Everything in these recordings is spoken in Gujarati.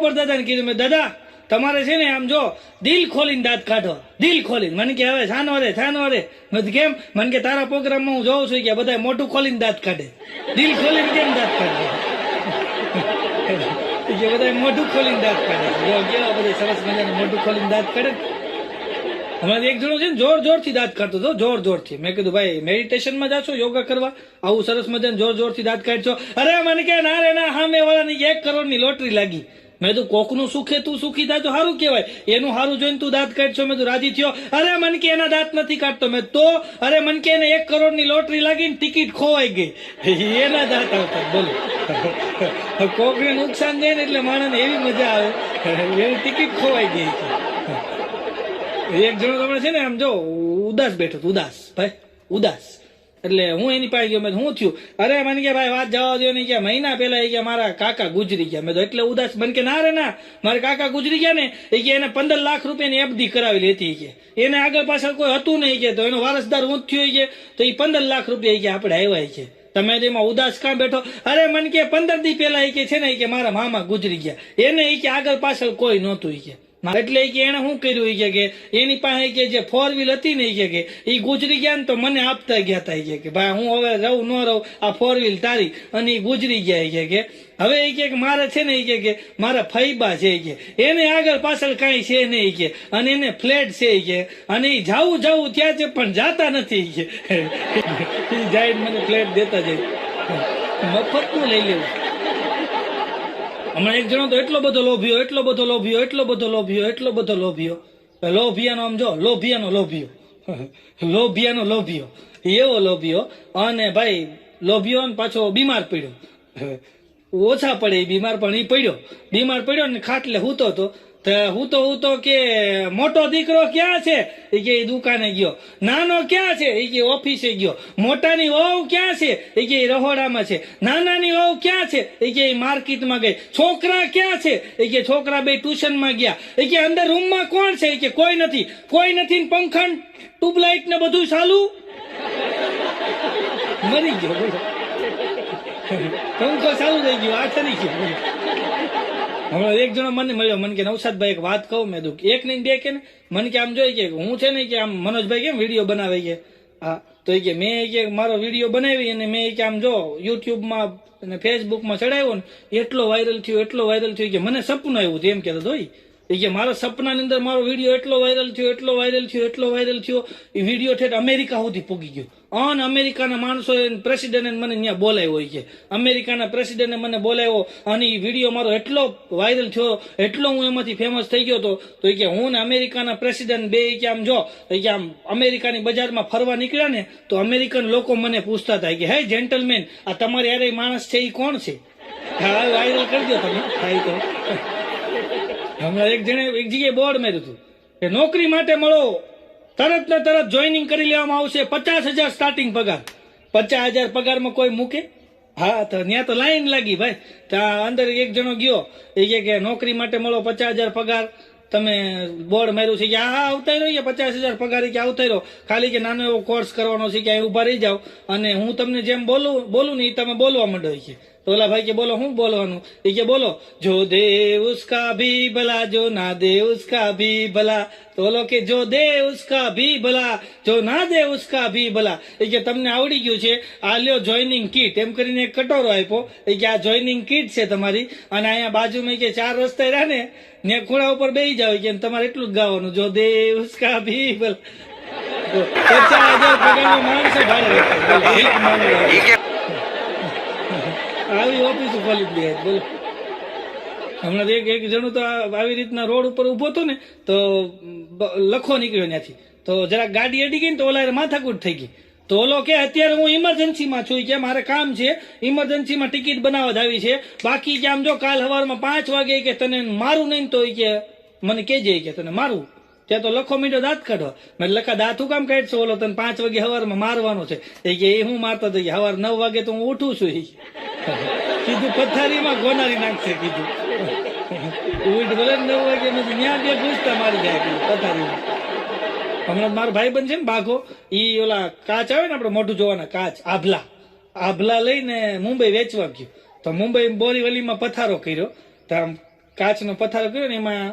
ઉપર દાદાને કીધું, મેં દાદા તમારે છે ને આમ જો દિલ ખોલીને દાંત કાઢો, દિલ ખોલીને. મને કે હવે છાનો રે. મેં કેમ? મને કે તારા પ્રોગ્રામમાં હું જોઉં છું કે બધા મોઢું ખોલીને દાંત કાઢે, દિલ ખોલીને કેમ દાંત કાઢે? કે બધા મોઢું ખોલીને દાંત કાઢે. જો કેવા બધા સરસ મજાનું મોઢું ખોલીને દાંત કાઢે. હમણાં એક જણો છે ને જોરથી દાંત કાઢતો હતો, જોરથી. મેં કીધું ભાઈ મેડિટેશનમાં જાશો યોગા કરવા, આવું સરસ મજાનું જોરથી દાંત કાઢશો? અરે મને કે ના રે ના, સામે વાળાની 1 કરોડની લોટરી લાગી. મેં તો કોકનું સુખે તું સુખી થાય તો સારું કહેવાય, એનું સારું જોઈને તું દાંત કાઢશો? મેં તો રાજી થયો. અરે મને કે એના દાંત નથી કાઢતો. મેં તો અરે મને કે એને 1 કરોડની લોટરી લાગી ને ટિકિટ ખોવાઈ ગઈ, એના દાંત આવતા. બોલો, કોકને નુકસાન જાય ને એટલે માણસને એવી મજા આવે, એની ટિકિટ ખોવાઈ ગઈ છે. એક જણો તમને છે ને આમ જો ઉદાસ બેઠો, ઉદાસ ભાઈ, ઉદાસ. એટલે હું એની પાસે ગયો. મેં શું થયું? અરે મને કે ભાઈ વાત જવા દો ને, કે મહિના પહેલા એ કે મારા કાકા ગુજરી ગયા. મેં તો એટલે ઉદાસ. મને કે ના રે ના, મારા કાકા ગુજરી ગયા ને એ કે એને 15 લાખ રૂપિયાની એફડી કરાવેલી હતી કે એને આગળ પાછળ કોઈ હતું નહીં કે, તો એનો વારસદાર હું જ થયો કે, તો એ 15 લાખ રૂપિયા કે આપણે આવ્યા છે. તમે એમાં ઉદાસ કાં બેઠો? અરે મને કે 15 દી પહેલા કે છે ને કે મારા મામા ગુજરી ગયા, એને કે આગળ પાછળ કોઈ નહોતું કે. એટલે કે એને શું કર્યું કે એની પાસે કે જે 4 વ્હીલ હતી ને કે એ ગુજરી ગયા ને તો મને આપતા ગયા હતા કે ભાઈ હું હવે રહું ન રહું, આ 4 વ્હીલ તારી. અને એ ગુજરી ગયા કે હવે એ કે મારે છે ને કે મારા ફઈબા છે કે એને આગળ પાછળ કાંઈ છે નહીં કે, અને એને ફ્લેટ છે કે, અને એ જાવું ત્યાં છે પણ જાતા નથી કે. જાય મને ફ્લેટ દેતા જાય, મફતનું લઈ લેવું. હમણાં એક જણો તો એટલો બધો લોભિયો. લોભિયાનો આમ જો લોભિયાનો એવો લોભિયો. અને ભાઈ લોભિયો ને પાછો બીમાર પડ્યો. ઓછા પડે એ બીમાર, પણ એ બીમાર પડ્યો ને ખાટલે હૂતો તો કે મોટો દીકરો ક્યાં છે? એ કે દુકાને ગયો. નાનો ક્યાં છે? એ કે ઓફિસે ગયો. મોટાની વહુ ક્યાં છે? એ કે રહોડામાં છે. નાનાની વહુ ક્યાં છે? એ કે માર્કેટમાં ગઈ. છોકરા ક્યાં છે? એ કે છોકરા બે ટ્યુશનમાં ગયા. એ કે અંદર રૂમમાં કોણ છે? એ કે કોઈ નથી ને પંખા ટ્યુબલાઇટ ને બધું ચાલુ. મરી ગયો, બોલો. પંખો ચાલુ થઈ ગયો, આ ઠરી ગયો. હમણાં એક જણો મને મળ્યો. મને કે નવસાદભાઈ એક વાત કહું. મેં કીધું એક નહીં બે કે ને. મને કે આમ જોઈ કે હું છે ને કે આમ મનોજભાઈ કેમ વિડીયો બનાવે કે, હા તો એ કે મેં કે મારો વિડીયો બનાવી અને મેં કે આમ જો યુટ્યુબમાં અને ફેસબુકમાં ચડાવ્યો ને એટલો વાયરલ થયો કે મને સપનું આવ્યું હતું એમ કહેતો હતો. એ કે મારા સપનાની અંદર મારો વિડીયો એટલો વાયરલ થયો એ વિડીયો ઠેઠ અમેરિકા સુધી પૂગી ગયો. અને અમેરિકાના માણસો પ્રેસિડેન્ટને મને ત્યાં બોલાવ્યો હોય કે અમેરિકાના પ્રેસિડેન્ટને મને બોલાવ્યો અને એ વિડીયો મારો એટલો વાયરલ થયો, એટલો હું એમાંથી ફેમસ થઈ ગયો હતો. તો કે હું ને અમેરિકાના પ્રેસિડેન્ટ બે કે આમ જો કે આમ અમેરિકાની બજારમાં ફરવા નીકળ્યા ને તો અમેરિકન લોકો મને પૂછતા હતા કે હે જેન્ટલમેન, આ તમારે યાર માણસ છે એ કોણ છે? હા વાયરલ કરજો તમે થાય તો. હમણાં એક જગ્યાએ બોર્ડ માર્યું હતું કે નોકરી માટે મળો, તરત ને તરત જોઈનિંગ કરી લેવામાં આવશે, 50,000 સ્ટાર્ટિંગ પગાર. 50,000 પગારમાં કોઈ મૂકે? હા તો ત્યાં તો લાઈન લાગી ભાઈ. ત્યાં અંદર એક જણો ગયો, એ કે નોકરી માટે મળો 50,000 પગાર. તમે બોર્ડ માર્યું છે કે હા આવતા રહ્યો, 50,000 પગાર કે આવતા રહ્યો, ખાલી કે નાનો એવો કોર્સ કરવાનો છે કે અહીં ઉભા રહી જાઓ અને હું તમને જેમ બોલું ને એ તમે બોલવા માંડો કે. તો ઓલા ભાઈ કે બોલો શું બોલવાનું? એ કે બોલો જો દે ઉસકા ભી ભલા જો ના દે ઉસકા ભી ભલા. તો ઓલો કે જો દે ઉસકા ભી ભલા જો ના દે ઉસકા ભી ભલા. એ કે તમને આવડી ગયું છે, આ લ્યો જોઈનિંગ કીટ. એમ કરીને એક કટોરો આપ્યો. એ કે આ જોઈનિંગ કીટ છે તમારી, અને અહીંયા બાજુમાં કે 4 રસ્તા રહ્યા ને ખૂણા ઉપર બેસી જાવ કે તમારે એટલું જ ગાવાનું જો દે ઉસકા ભી ભલા. 50,000 પગારનો માણસો ભાડે આવી ઓફિસ ખોલી દે. બોલો હમણાં એક જણું તો આવી રીતના રોડ ઉપર ઉભો હતો ને તો લખો નીકળ્યો ત્યાંથી. તો જરાક ગાડી અડી ગઈ ને તો ઓલા માથાકૂટ થઈ ગઈ. તો ઓલો કે અત્યારે હું ઇમરજન્સીમાં છું કે મારે કામ છે, ઇમરજન્સીમાં ટિકિટ બનાવવા જ આવી છે, બાકી કે આમ જો કાલ સવારમાં 5 વાગે કે તને મારું નહીં તો કે મને કહેજે કે તને મારું. ત્યાં તો લખો મીઠો દાંત કાઢવા. મેં લખા દાંત હું કામ કાઢશો? ઓલો તને 5 વાગે સવારમાં મારવાનો છે. એ કે એ હું મારતો હતો, સવાર 9 વાગે તો હું ઉઠું છું. કીધું પથારીમાં ગોનારી નાખશે કીધું. ઉઠ ભલે 9 વાગે નથી, ત્યાં બે ઘૂસતા મારી જાય પથારીમાં. હમણાં મારો ભાઈબંધ છે ને બાઘો, ઈ ઓલા કાચ આવે ને આપણે મોઢું જોવાના કાચ, આભલા લઈને મુંબઈ વેચવા ગયો. તો મુંબઈ બોરીવલીમાં પથારો કર્યો. તો આમ કાચનો પથારો કર્યો ને એમાં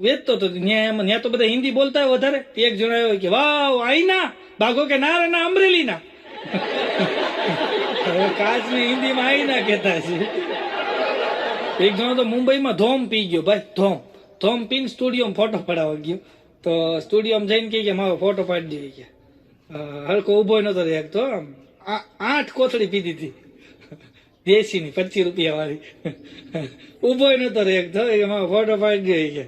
વેચતો હતો. ત્યાં તો બધા હિન્દી બોલતા હોય વધારે. એક જણ આવ્યો કે વાવ આઈના બાગો કે ના રે ના અમરેલી ના. હવે કાચને હિન્દીમાં આઈના કહેતા છે. એક જણો તો મુંબઈમાં ધોમ પી ગયો ભાઈ, ધોમ પીને સ્ટુડિયોમાં ફોટો પડાવવા ગયો. તો સ્ટુડિયોમાં જઈને કે મારો ફોટો પાડી દેવી કે હરકો ઉભો નતો રહે. તો 8 કોથળી પીધી હતી દેશીની 25 રૂપિયા વાળી. ઉભો નતો રહે તો મારો ફોટો પાડી દે કે.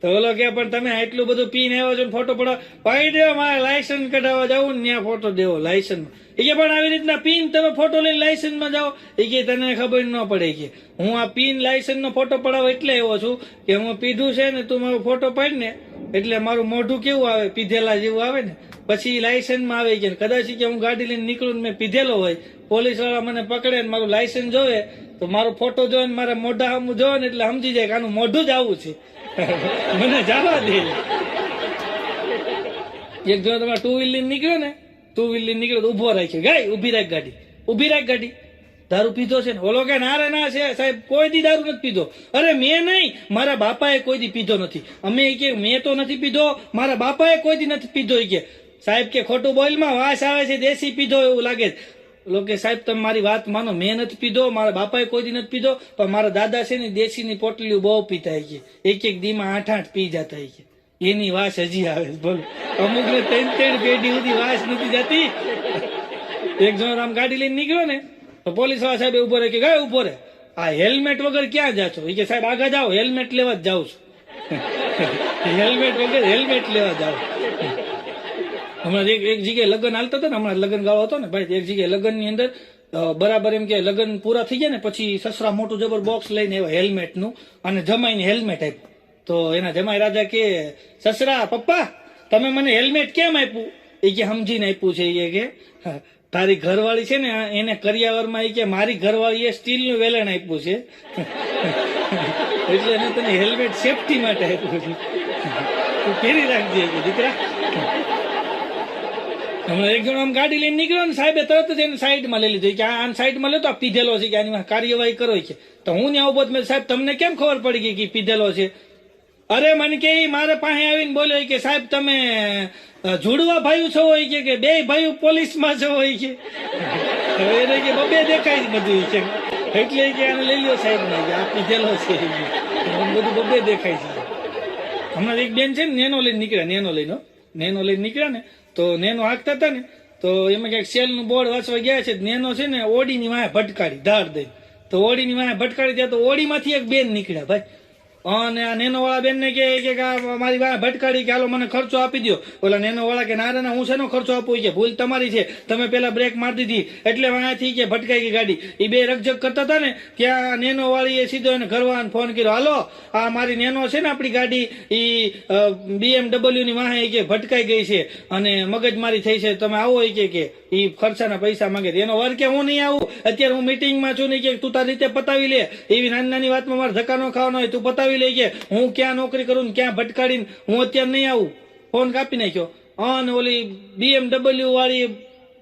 તો ઓલો કે પણ તમે આટલું બધું પીને આવ્યો છો ને ફોટો પડાવ પાડી દેવો, મારે લાયસન્સ કઢાવવા જવું ને ત્યાં ફોટો દેવો લાયસન્સ. એ કે પણ આવી રીતના પીન તમે ફોટો લઈને લાયસન્સમાં જાઓ. એ કે તને ખબર ન પડે કે હું આ પીન લાયસન્સ નો ફોટો પડાવવા એટલે આવ્યો છું કે હું પીધું છે ને તું મારો ફોટો પાડ ને એટલે મારું મોઢું કેવું આવે પીધેલા જેવું આવે ને પછી લાયસન્સમાં આવે કે કદાચ કે હું ગાડી લઈને નીકળું મેં પીધેલો હોય, પોલીસ વાળા મને પકડે ને મારું લાયસન્સ જોવે તો મારો ફોટો જોવે ને મારા મોઢા સામું જોવે ને એટલે સમજી જાય કે આનું મોઢું જ આવું છે. મને જવા દે. એક જો તમારે 2 વ્હીલ લઈને નીકળ્યો ને, 2 વ્હીલ લઈને નીકળ્યો તો ઉભો રાખ્યો, ગાય ઉભી રાખ ગાડી, દારૂ પીધો છે ને? ઓલો કે ના રે ના છે સાહેબ કોઈ દી દારૂ નથી પીધો. અરે મેં નહીં, મારા બાપાએ કોઈ દી પીધો નથી. અમે કે મેં તો નથી પીધો, મારા બાપાએ કોઈ દી નથી પીધો. કે સાહેબ કે ખોટું બોલમાં વાસ આવે છે, દેશી પીધો એવું લાગે. લોકો સાહેબ તમે મારી વાત માનો, મેં નથી પીધો, મારા બાપાએ કોઈ દી નથી પીધો, પણ મારા દાદા છે ને દેશીની પોટલીઓ બહુ પીતા. કે એક દીમાં 8 પી જતા. કે એની વાસ હજી આવે. બોલો અમુક ને 3 પેઢી સુધી વાસ નથી જતી. એક જણ આમ ગાડી લઈને નીકળ્યો ને તો પોલીસ વાળા સાહેબ ઉભો રહે કે ગાય ઉભો રહે, આ હેલ્મેટ વગર ક્યાં જાશો? એ કે સાહેબ આગળ જાઓ, હેલ્મેટ લેવા જ જાઉં છું. હેલ્મેટ વગર હેલ્મેટ લેવા જાવ. હમણાં એક જગ્યાએ લગ્ન હાલતા હતા ને, હમણાં લગ્ન ગાળો હતો ને ભાઈ, એક જગ્યાએ લગ્ન ની અંદર બરાબર એમ કે લગ્ન પૂરા થઈ ગયા ને પછી સસરા મોટું જબર બોક્સ લઈને આવ્યા હેલ્મેટ નું અને જમાઈને હેલ્મેટ આપ્યું. તો એના જમાઈ રાજા કે સસરા પપ્પા તમે મને હેલ્મેટ કેમ આપ્યું? એ કે સમજીને આપ્યું છે. એ કે તારી ઘરવાળી છે ને એને કરિયાવરમાં એ કે મારી ઘરવાળી એ સ્ટીલ નું વેલણ આપ્યું છે એટલે એને તને હેલ્મેટ સેફટી માટે આપ્યું છે, તું પહેરી રાખજે કે દીકરા. હમણાં એક જણ આમ ગાડી લઈને નીકળ્યો ને સાહેબે તરત જ એને સાઈડમાં લઈ લીધું કે આ સાઈડમાં લેતો આ પીધેલો છે કે આની કાર્યવાહી કરો છે. તો હું ત્યાં ઉભો મેં સાહેબ તમને કેમ ખબર પડી ગઈ કે પીધેલો છે? અરે મને કે મારે પાસે આવીને બોલ્યો કે સાહેબ તમે જોડવા ભાઈ છો હોય કે 2 ભાઈઓ પોલીસમાં છો હોય કે એને કે બબે દેખાય છે બધું છે એટલે કે આને લઈ લ્યો સાહેબ ને આ પીધેલો છે બધું બબે દેખાય છે. હમણાં એક બેન છે ને નેનો લઈને નીકળ્યા ને તો નેનો હાંકતા હતા ને તો એમાં ક્યાંક સેલ નું બોર્ડ વાંચવા ગયા છે. નેનો છે ને ઓડી ની વાંહે ભટકાડી ધાર દઈ, તો ઓડી ની વાંહે ભટકાડી ત્યાં તો ઓડી માંથી એક બેન નીકળ્યા ભાઈ. અને આ નેનો વાળા બેન ને કે મારી વાંહે ભટકાડી કે હાલો મને ખર્ચો આપી દો. ઓલા નેનો વાળા કે ના ના હું શેનો ખર્ચો આપું કે ભૂલ તમારી છે, તમે પેલા બ્રેક મારી દીધી એટલે વાંથી કે ભટકાઈ ગઈ ગાડી. એ બે રકઝક કરતા હતા ને ત્યાં નેનો વાળી એ સીધો એને ઘરવાળાને ફોન કર્યો, હાલો આ મારી નેનો છે ને આપણી ગાડી એ BMW ની વાહે કે ભટકાઈ ગઈ છે અને મગજમારી થઈ છે, તમે આવો કે એ ખર્ચાના પૈસા માંગે. એનો વાર કે હું નહીં આવું, અત્યારે હું મીટિંગમાં છું ને કે તું તારી રીતે પતાવી લે, એવી નાની વાતમાં મારે ધક્કા ન ખાવાનો હોય, તું પતાવી લે કે હું ક્યાં નોકરી કરું ને ક્યાં ભટકાડીને હું અત્યારે નહીં આવું. ફોન કાપી નાખ્યો. અને ઓલી BMW વાળી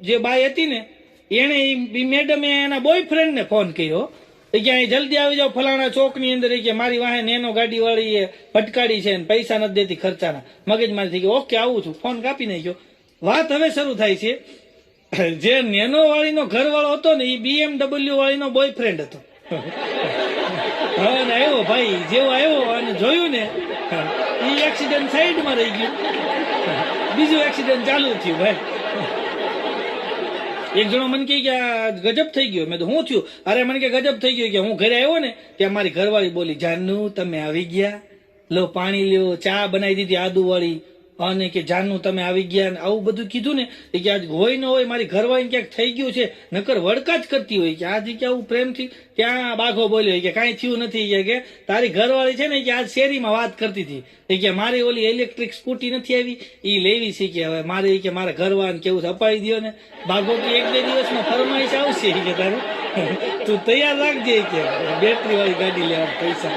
જે બાઈ હતી ને એને મેડમે એના બોયફ્રેન્ડ ને ફોન કર્યો કે અહીં જલ્દી આવી જાવ ફલાણા ચોક ની અંદર કે મારી વાહે નેનો ગાડી વાળી ભટકાડી છે ને પૈસા નથી દેતી ખર્ચાના. મગજમારી થઈ ગઈ, ઓકે આવું છું, ફોન કાપી નાખ્યો. વાત હવે શરૂ થાય છે, જે નેનો વાળીનો ઘરવાળો હતો ને એ BMW વાળીનો બોયફ્રેન્ડ હતો. હવે આવ્યો ભાઈ, જેવો આવ્યો અને જોયું ને એ એક્સિડન્ટ સાઈડમાં રહી ગયું, બીજું એક્સિડન્ટ ચાલુ થયું ભાઈ. એક જણો મને કહે કે આ ગજબ થઈ ગયો. મેં તો શું થયું? અરે મને કે ગજબ થઈ ગયું કે હું ઘરે આવ્યો ને ત્યાં મારી ઘરવાળી બોલી, જાનુ તમે આવી ગયા, લો પાણી લ્યો, ચા બનાવી દીધી આદુ વાળી, અને કે જાનુ તમે આવી ગયા ને આવું બધું કીધું ને કે આજ હોય ન હોય મારી ઘરવાળી ક્યાંક થઈ ગયું છે, નકર વડકા જ કરતી હોય કે આજે કે આવું પ્રેમથી ત્યાં બાઘો બોલ્યો કે કાંઈ થયું નથી, કે તારી ઘરવાળી છે ને કે આજ શેરીમાં વાત કરતી હતી કે મારી ઓલી ઇલેક્ટ્રિક સ્કૂટી નથી આવી એ લેવી છે કે હવે મારે કે મારા ઘરવાળાને કેવું છે અપાવી દો ને. બાઘો કે 1-2 દિવસમાં ફરમાઈશ આવશે કે તારું તું તૈયાર રાખજે કે બેટરી વાળી ગાડી લેવા પૈસા.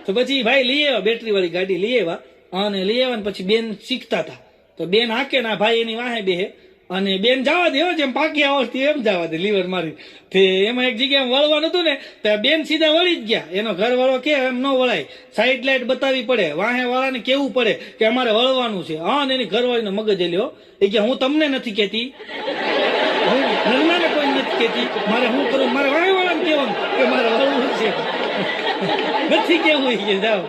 તો પછી ભાઈ લઈ આવ્યા, બેટરી વાળી ગાડી લઈ આવ્યા અને લઈ આવ્યા ને પછી બેન શીખતા હતા તો બેન હાકે ના ભાઈ એની વાહે બેહે અને બેન જવા દે હો, જેમ પાકી આવડતી એમ જવા દે લીવર મારી. તે એમાં એક જગ્યાએ વળવાનું હતું ને, તો બેન સીધા વળી જ ગયા. એનો ઘર વાળો કે એમ ન વળાય, સાઈડ લાઈટ બતાવવી પડે, વાહે વાળાને કેવું પડે કે અમારે વળવાનું છે. હા, ને એની ઘરવાળીનો મગજ લ્યો એ કે હું તમને નથી કેતી, હું નરનાને કોઈ નથી કેતી, મારે શું કરું, મારે વાહે વાળાને કહેવાનું કે મારે વળવું છે. નથી કેવું કે જાઓ.